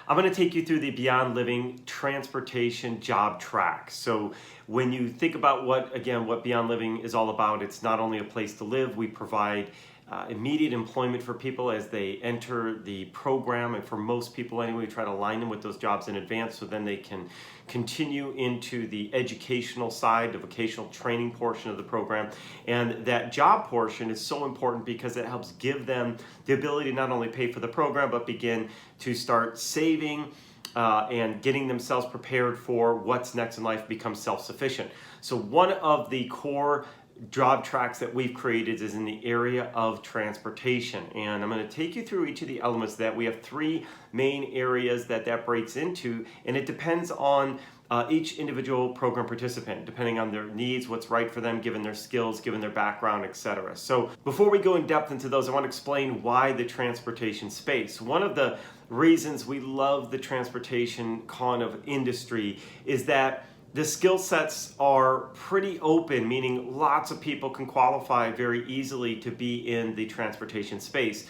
I'm going to take you through the Beyond Living transportation job track. So when you think about what Beyond Living is all about, it's not only a place to live. We provide immediate employment for people as they enter the program, and for most people anyway, we try to align them with those jobs in advance so then they can continue into the educational side, the vocational training portion of the program. And that job portion is so important because it helps give them the ability to not only pay for the program but begin to start saving and getting themselves prepared for what's next in life, become self-sufficient. So one of the core job tracks that we've created is in the area of transportation, and I'm going to take you through each of the elements that we have. Three main areas that breaks into, and it depends on each individual program participant, depending on their needs, what's right for them, given their skills, given their background, etc. So before we go in depth into those, I want to explain why the transportation space. One of the reasons we love the transportation kind of industry is that the skill sets are pretty open, meaning lots of people can qualify very easily to be in the transportation space.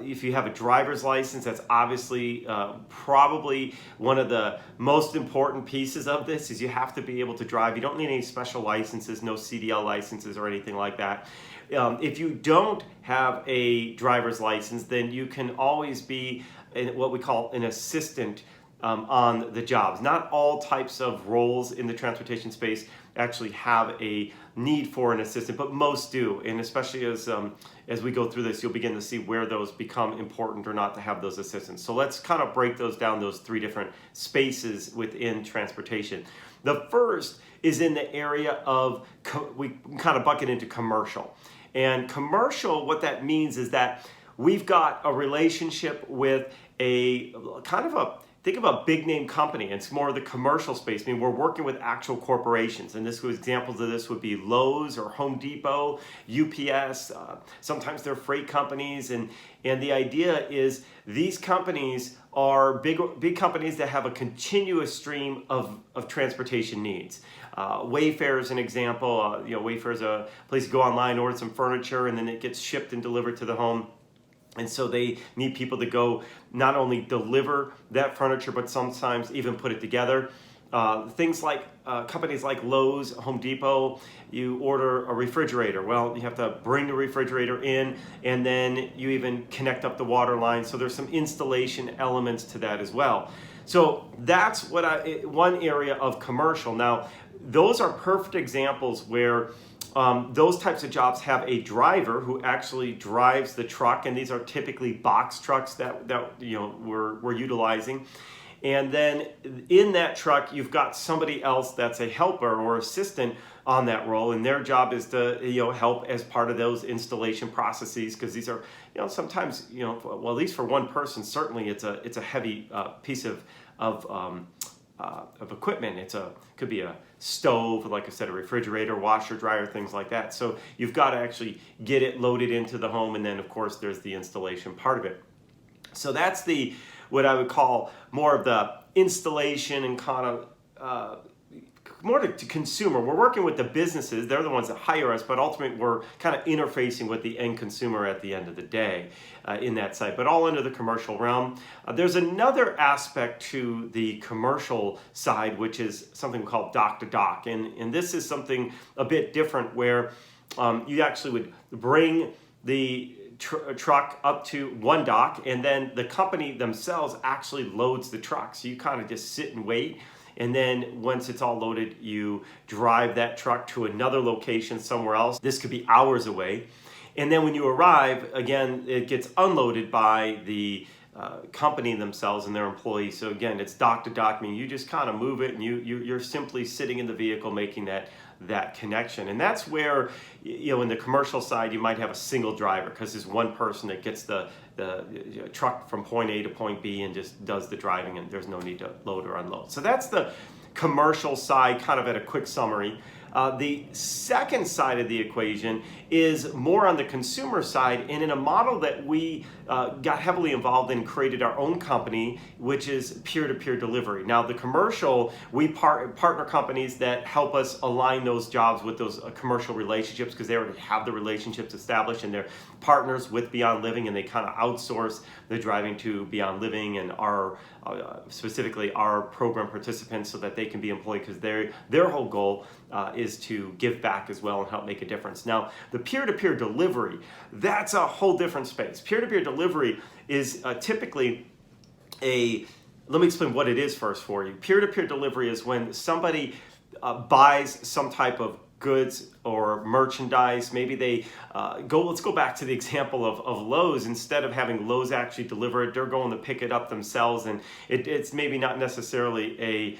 If you have a driver's license, that's obviously probably one of the most important pieces of this, is you have to be able to drive. You don't need any special licenses, no CDL licenses or anything like that. If you don't have a driver's license, then you can always be what we call an assistant on the jobs. Not all types of roles in the transportation space actually have a need for an assistant, but most do. And especially as we go through this, you'll begin to see where those become important or not to have those assistants. So let's kind of break those down, those three different spaces within transportation. The first is in the area of, we kind of bucket into commercial. And commercial, what that means is that we've got a relationship with a kind of think of a big name company. It's more of the commercial space. I mean, we're working with actual corporations, and examples of this would be Lowe's or Home Depot, UPS. Sometimes they're freight companies, and the idea is these companies are big companies that have a continuous stream of transportation needs. Wayfair is an example. Wayfair is a place to go online, order some furniture, and then it gets shipped and delivered to the home. And so they need people to go not only deliver that furniture, but sometimes even put it together. Things like companies like Lowe's, Home Depot, you order a refrigerator. Well, you have to bring the refrigerator in, and then you even connect up the water line. So there's some installation elements to that as well. So that's one area of commercial. Now, those are perfect examples where those types of jobs have a driver who actually drives the truck, and these are typically box trucks that we're utilizing. And then in that truck, you've got somebody else that's a helper or assistant on that role, and their job is to help as part of those installation processes, because these are sometimes at least for one person, certainly it's a heavy piece of equipment. Could be a stove, like I said, a refrigerator, washer, dryer, things like that. So you've got to actually get it loaded into the home, and then of course there's the installation part of it. So that's what I would call more of the installation and kind of more to consumer. We're working with the businesses, they're the ones that hire us, but ultimately we're kind of interfacing with the end consumer at the end of the day in that site, but all under the commercial realm. There's another aspect to the commercial side, which is something we call dock to dock, and this is something a bit different where you actually would bring the truck up to one dock, and then the company themselves actually loads the truck. So you kind of just sit and wait. And then once it's all loaded, you drive that truck to another location somewhere else. This could be hours away. And then when you arrive, again, it gets unloaded by the company themselves and their employees. So again, it's dock to dock, meaning you just kind of move it, and you're simply sitting in the vehicle making that connection. And that's where, in the commercial side, you might have a single driver, because there's one person that gets the truck from point A to point B and just does the driving, and there's no need to load or unload. So that's the commercial side, kind of at a quick summary. The second side of the equation is more on the consumer side, and in a model that we got heavily involved in, created our own company, which is peer-to-peer delivery. Now, the commercial, we partner companies that help us align those jobs with those commercial relationships, because they already have the relationships established and they're partners with Beyond Living, and they kind of outsource the driving to Beyond Living and our specifically our program participants, so that they can be employed, because their whole goal is to give back as well and help make a difference. Now, the peer-to-peer delivery, that's a whole different space. Peer-to-peer delivery is typically let me explain what it is first for you. Peer-to-peer delivery is when somebody buys some type of goods or merchandise. Maybe they let's go back to the example of Lowe's. Instead of having Lowe's actually deliver it, they're going to pick it up themselves, and it's maybe not necessarily a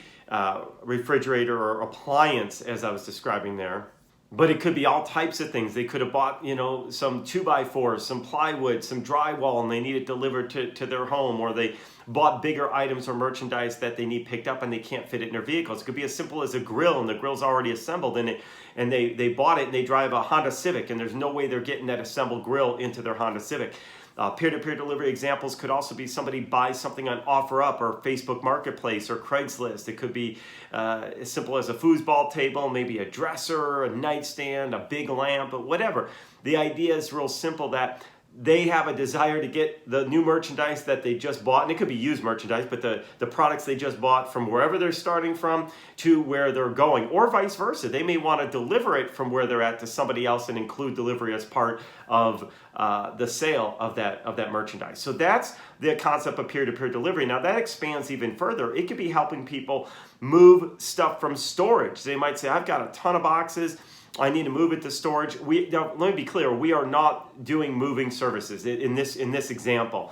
refrigerator or appliance as I was describing there, but it could be all types of things. They could have bought, some 2x4s, some plywood, some drywall, and they need it delivered to their home, or they bought bigger items or merchandise that they need picked up and they can't fit it in their vehicles. It could be as simple as a grill, and the grill's already assembled in it, and they bought it and they drive a Honda Civic, and there's no way they're getting that assembled grill into their Honda Civic. Peer-to-peer delivery examples could also be somebody buys something on OfferUp or Facebook Marketplace or Craigslist. It could be as simple as a foosball table, maybe a dresser, a nightstand, a big lamp, but whatever. The idea is real simple, that they have a desire to get the new merchandise that they just bought, and it could be used merchandise, but the products they just bought from wherever they're starting from to where they're going, or vice versa. They may want to deliver it from where they're at to somebody else and include delivery as part of the sale of that merchandise. So that's the concept of peer-to-peer delivery. Now, that expands even further. It could be helping people move stuff from storage. They might say, I've got a ton of boxes, I need to move it to storage. Now, let me be clear, we are not doing moving services in this example.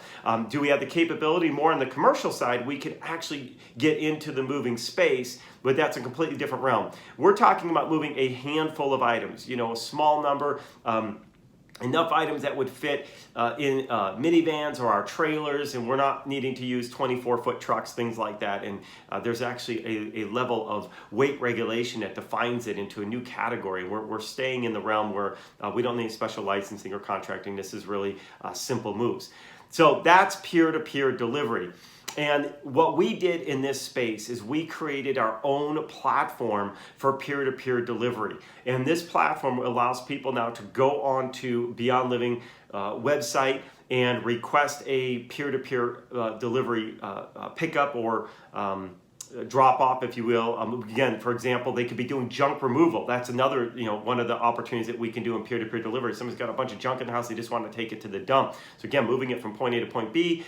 Do we have the capability? More on the commercial side, we could actually get into the moving space, but that's a completely different realm. We're talking about moving a handful of items, a small number, enough items that would fit in minivans or our trailers, and we're not needing to use 24-foot trucks, things like that. And there's actually a level of weight regulation that defines it into a new category. We're staying in the realm where we don't need special licensing or contracting. This is really simple moves. So that's peer-to-peer delivery. And what we did in this space is we created our own platform for peer-to-peer delivery. And this platform allows people now to go on to Beyond Living website and request a peer-to-peer delivery pickup or drop off, if you will. Again, for example, they could be doing junk removal. That's another, one of the opportunities that we can do in peer-to-peer delivery. Somebody's got a bunch of junk in the house, they just want to take it to the dump. So again, moving it from point A to point B.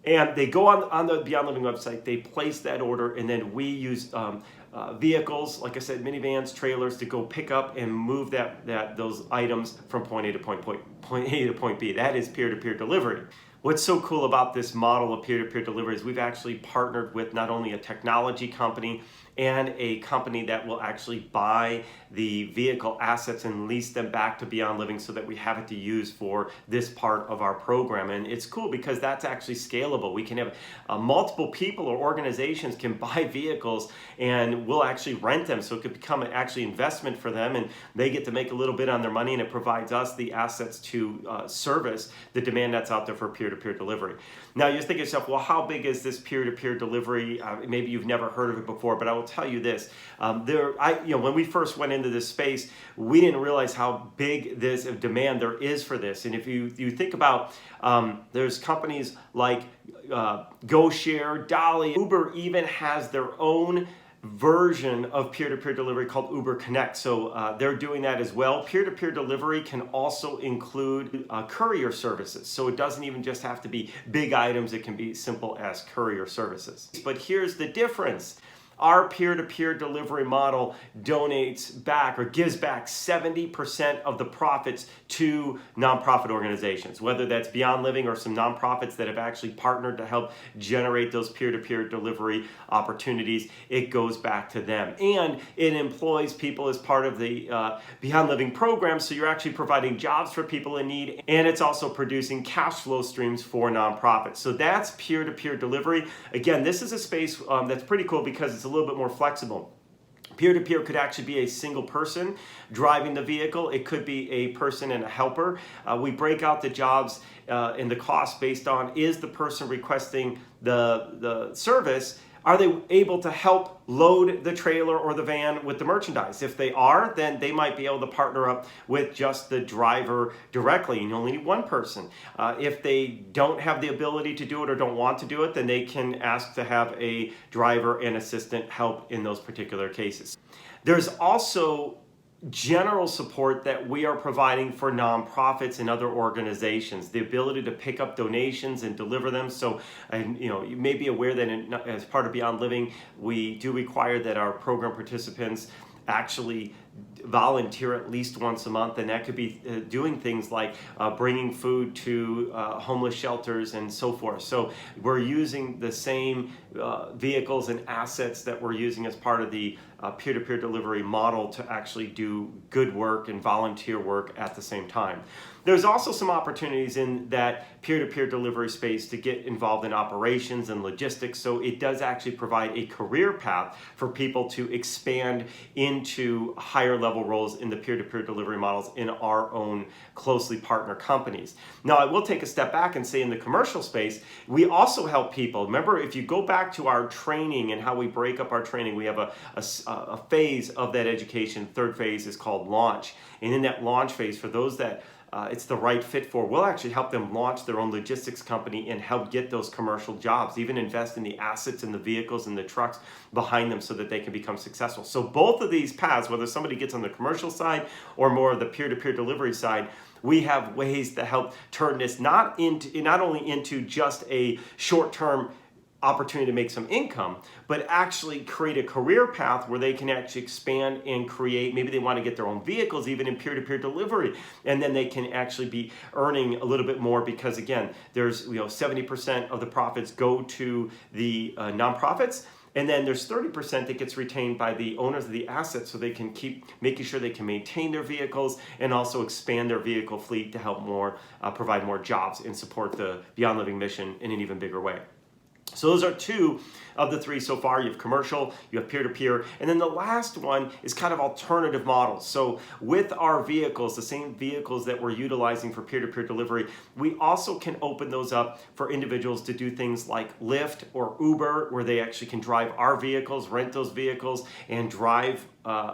And they go on the Beyond Living website, they place that order, and then we use vehicles, like I said, minivans, trailers, to go pick up and move those items from point A to point A to point B. That is peer-to-peer delivery. What's so cool about this model of peer-to-peer delivery is we've actually partnered with not only a technology company and a company that will actually buy the vehicle assets and lease them back to Beyond Living so that we have it to use for this part of our program. And it's cool because that's actually scalable. We can have multiple people or organizations can buy vehicles and we'll actually rent them, so it could become an actually investment for them, and they get to make a little bit on their money, and it provides us the assets to service the demand that's out there for peer-to-peer delivery. Now you're thinking to yourself, well, how big is this peer-to-peer delivery? Maybe you've never heard of it before, but I will tell you this: when we first went into this space, we didn't realize how big this demand there is for this. And if you think about, there's companies like GoShare, Dolly, Uber even has their own version of peer-to-peer delivery called Uber Connect. So they're doing that as well. Peer-to-peer delivery can also include courier services. So it doesn't even just have to be big items. It can be simple as courier services. But here's the difference. Our peer-to-peer delivery model donates back or gives back 70% of the profits to nonprofit organizations, whether that's Beyond Living or some nonprofits that have actually partnered to help generate those peer-to-peer delivery opportunities. It goes back to them. And it employs people as part of the Beyond Living program, so you're actually providing jobs for people in need, and it's also producing cash flow streams for nonprofits. So that's peer-to-peer delivery. Again, this is a space that's pretty cool because it's a little bit more flexible. Peer-to-peer could actually be a single person driving the vehicle. It could be a person and a helper. We break out the jobs and the cost based on, is the person requesting the service, are they able to help load the trailer or the van with the merchandise? If they are, then they might be able to partner up with just the driver directly, and you only need one person. If they don't have the ability to do it or don't want to do it, then they can ask to have a driver and assistant help in those particular cases. There's also general support that we are providing for nonprofits and other organizations, the ability to pick up donations and deliver them. So, and you may be aware that as part of Beyond Living, we do require that our program participants actually volunteer at least once a month, and that could be doing things like bringing food to homeless shelters and so forth. So we're using the same vehicles and assets that we're using as part of the peer-to-peer delivery model to actually do good work and volunteer work at the same time. There's also some opportunities in that peer-to-peer delivery space to get involved in operations and logistics. So it does actually provide a career path for people to expand into higher level roles in the peer-to-peer delivery models in our own closely partner companies. Now, I will take a step back and say in the commercial space, we also help people. Remember, if you go back to our training and how we break up our training, we have a phase of that education. Third phase is called launch. And in that launch phase, for those that it's the right fit for, we'll actually help them launch their own logistics company and help get those commercial jobs, even invest in the assets and the vehicles and the trucks behind them so that they can become successful. So both of these paths, whether somebody gets on the commercial side or more of the peer-to-peer delivery side, we have ways to help turn this not only into just a short-term opportunity to make some income, but actually create a career path where they can actually expand and create, maybe they want to get their own vehicles even in peer-to-peer delivery, and then they can actually be earning a little bit more because again, there's 70% of the profits go to the nonprofits, and then there's 30% that gets retained by the owners of the assets so they can keep making sure they can maintain their vehicles and also expand their vehicle fleet to help provide more jobs and support the Beyond Living mission in an even bigger way. So those are two of the three so far. You have commercial, you have peer-to-peer, and then the last one is kind of alternative models. So with our vehicles, the same vehicles that we're utilizing for peer-to-peer delivery, we also can open those up for individuals to do things like Lyft or Uber, where they actually can drive our vehicles, rent those vehicles, and drive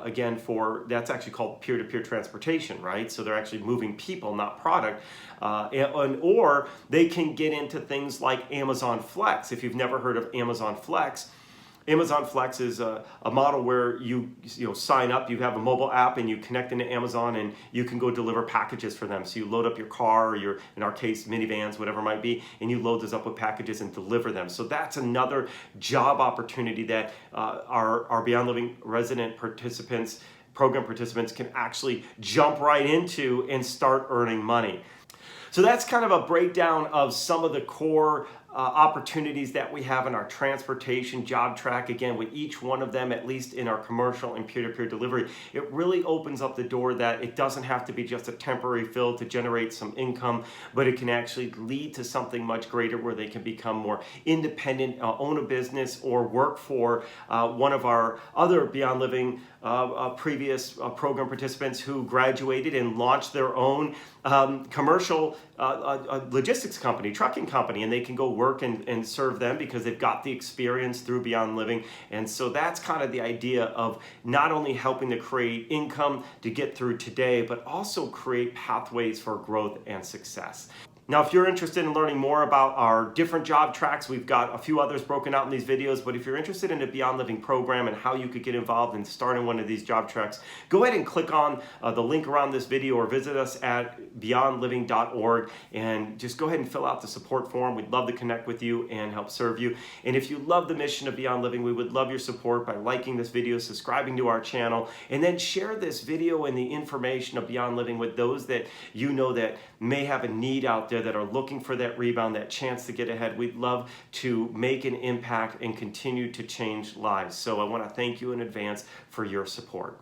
again that's actually called peer-to-peer transportation, right? So they're actually moving people, not product. Or they can get into things like Amazon Flex. If you've never heard of Amazon Flex is a model where you sign up, you have a mobile app and you connect into Amazon and you can go deliver packages for them. So you load up your car or your, in our case, minivans, whatever it might be, and you load those up with packages and deliver them. So that's another job opportunity that our Beyond Living resident participants, program participants can actually jump right into and start earning money. So that's kind of a breakdown of some of the core opportunities that we have in our transportation job track. Again, with each one of them, at least in our commercial and peer-to-peer delivery, it really opens up the door that it doesn't have to be just a temporary fill to generate some income, but it can actually lead to something much greater where they can become more independent, own a business, or work for one of our other Beyond Living previous program participants who graduated and launched their own commercial logistics company, trucking company, and they can go work and serve them because they've got the experience through Beyond Living. And so that's kind of the idea of not only helping to create income to get through today, but also create pathways for growth and success. Now, if you're interested in learning more about our different job tracks, we've got a few others broken out in these videos, but if you're interested in a Beyond Living program and how you could get involved in starting one of these job tracks, go ahead and click on the link around this video or visit us at beyondliving.org and just go ahead and fill out the support form. We'd love to connect with you and help serve you. And if you love the mission of Beyond Living, we would love your support by liking this video, subscribing to our channel, and then share this video and the information of Beyond Living with those that you know that may have a need out there that are looking for that rebound, that chance to get ahead. We'd love to make an impact and continue to change lives. So I want to thank you in advance for your support.